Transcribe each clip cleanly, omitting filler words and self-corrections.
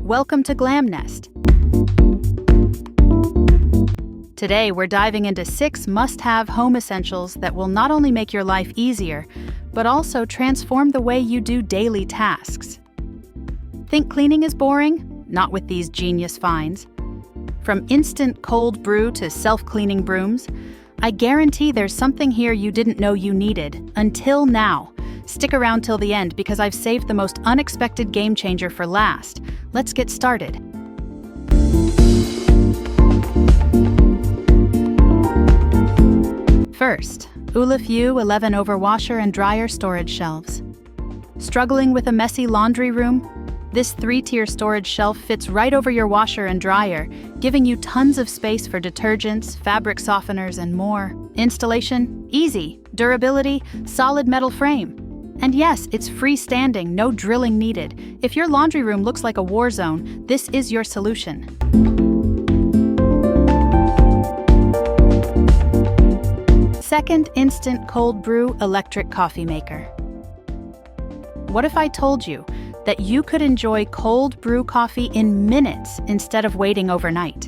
Welcome to GlamNest. Today we're diving into 6 must-have home essentials that will not only make your life easier, but also transform the way you do daily tasks. Think cleaning is boring? Not with these genius finds. From instant cold brew to self-cleaning brooms, I guarantee there's something here you didn't know you needed, until now. Stick around till the end because I've saved the most unexpected game changer for last. Let's get started. First, Ulif U11 over washer and dryer storage shelves. Struggling with a messy laundry room? This 3-tier storage shelf fits right over your washer and dryer, giving you tons of space for detergents, fabric softeners, and more. Installation? Easy. Durability? Solid metal frame. And yes, it's freestanding, no drilling needed. If your laundry room looks like a war zone, this is your solution. Second, instant cold brew electric coffee maker. What if I told you that you could enjoy cold brew coffee in minutes instead of waiting overnight?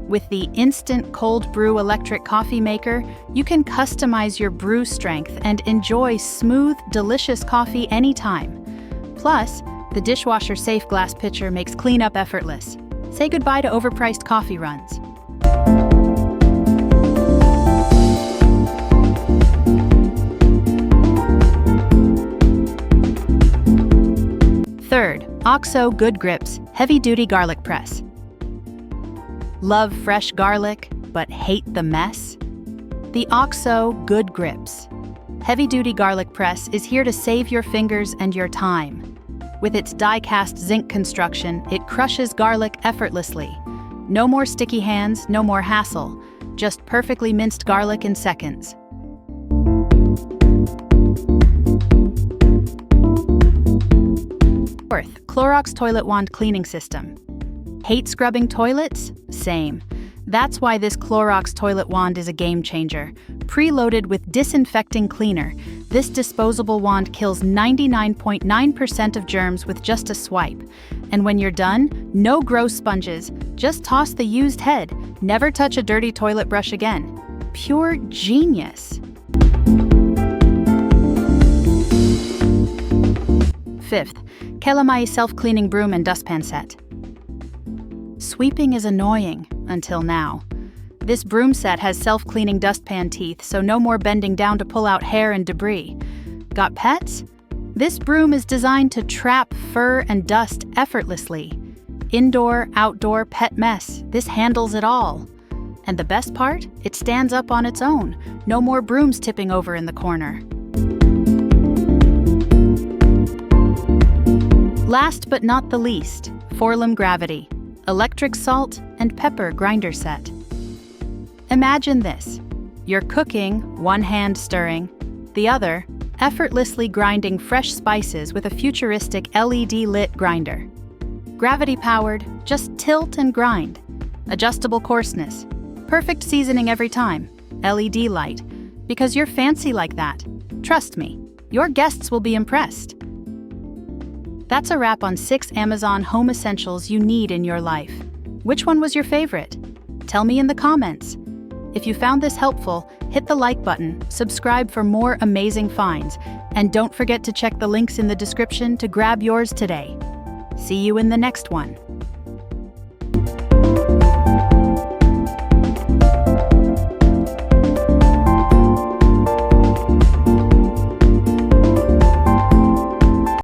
With the instant cold brew electric coffee maker, you can customize your brew strength and enjoy smooth, delicious coffee anytime. Plus, the dishwasher-safe glass pitcher makes cleanup effortless. Say goodbye to overpriced coffee runs. Third, OXO Good Grips Heavy-Duty Garlic Press. Love fresh garlic, but hate the mess? The OXO Good Grips Heavy-Duty Garlic Press is here to save your fingers and your time. With its die-cast zinc construction, it crushes garlic effortlessly. No more sticky hands, no more hassle. Just perfectly minced garlic in seconds. Fourth, Clorox ToiletWand Cleaning System. Hate scrubbing toilets? Same. That's why this Clorox toilet wand is a game changer. Preloaded with disinfecting cleaner, this disposable wand kills 99.9% of germs with just a swipe. And when you're done, no gross sponges. Just toss the used head. Never touch a dirty toilet brush again. Pure genius. Fifth, Kelamayi self-cleaning broom and dustpan set. Sweeping is annoying, until now. This broom set has self-cleaning dustpan teeth, so no more bending down to pull out hair and debris. Got pets? This broom is designed to trap fur and dust effortlessly. Indoor, outdoor, pet mess, this handles it all. And the best part? It stands up on its own. No more brooms tipping over in the corner. Last but not the least, FORLIM Gravity Electric Salt and Pepper Grinder Set. Imagine this. You're cooking, one hand stirring, the other effortlessly grinding fresh spices with a futuristic LED-lit grinder. Gravity-powered, just tilt and grind. Adjustable coarseness. Perfect seasoning every time. LED light. Because you're fancy like that. Trust me, your guests will be impressed. That's a wrap on 6 Amazon home essentials you need in your life. Which one was your favorite? Tell me in the comments. If you found this helpful, hit the like button, subscribe for more amazing finds, and don't forget to check the links in the description to grab yours today. See you in the next one.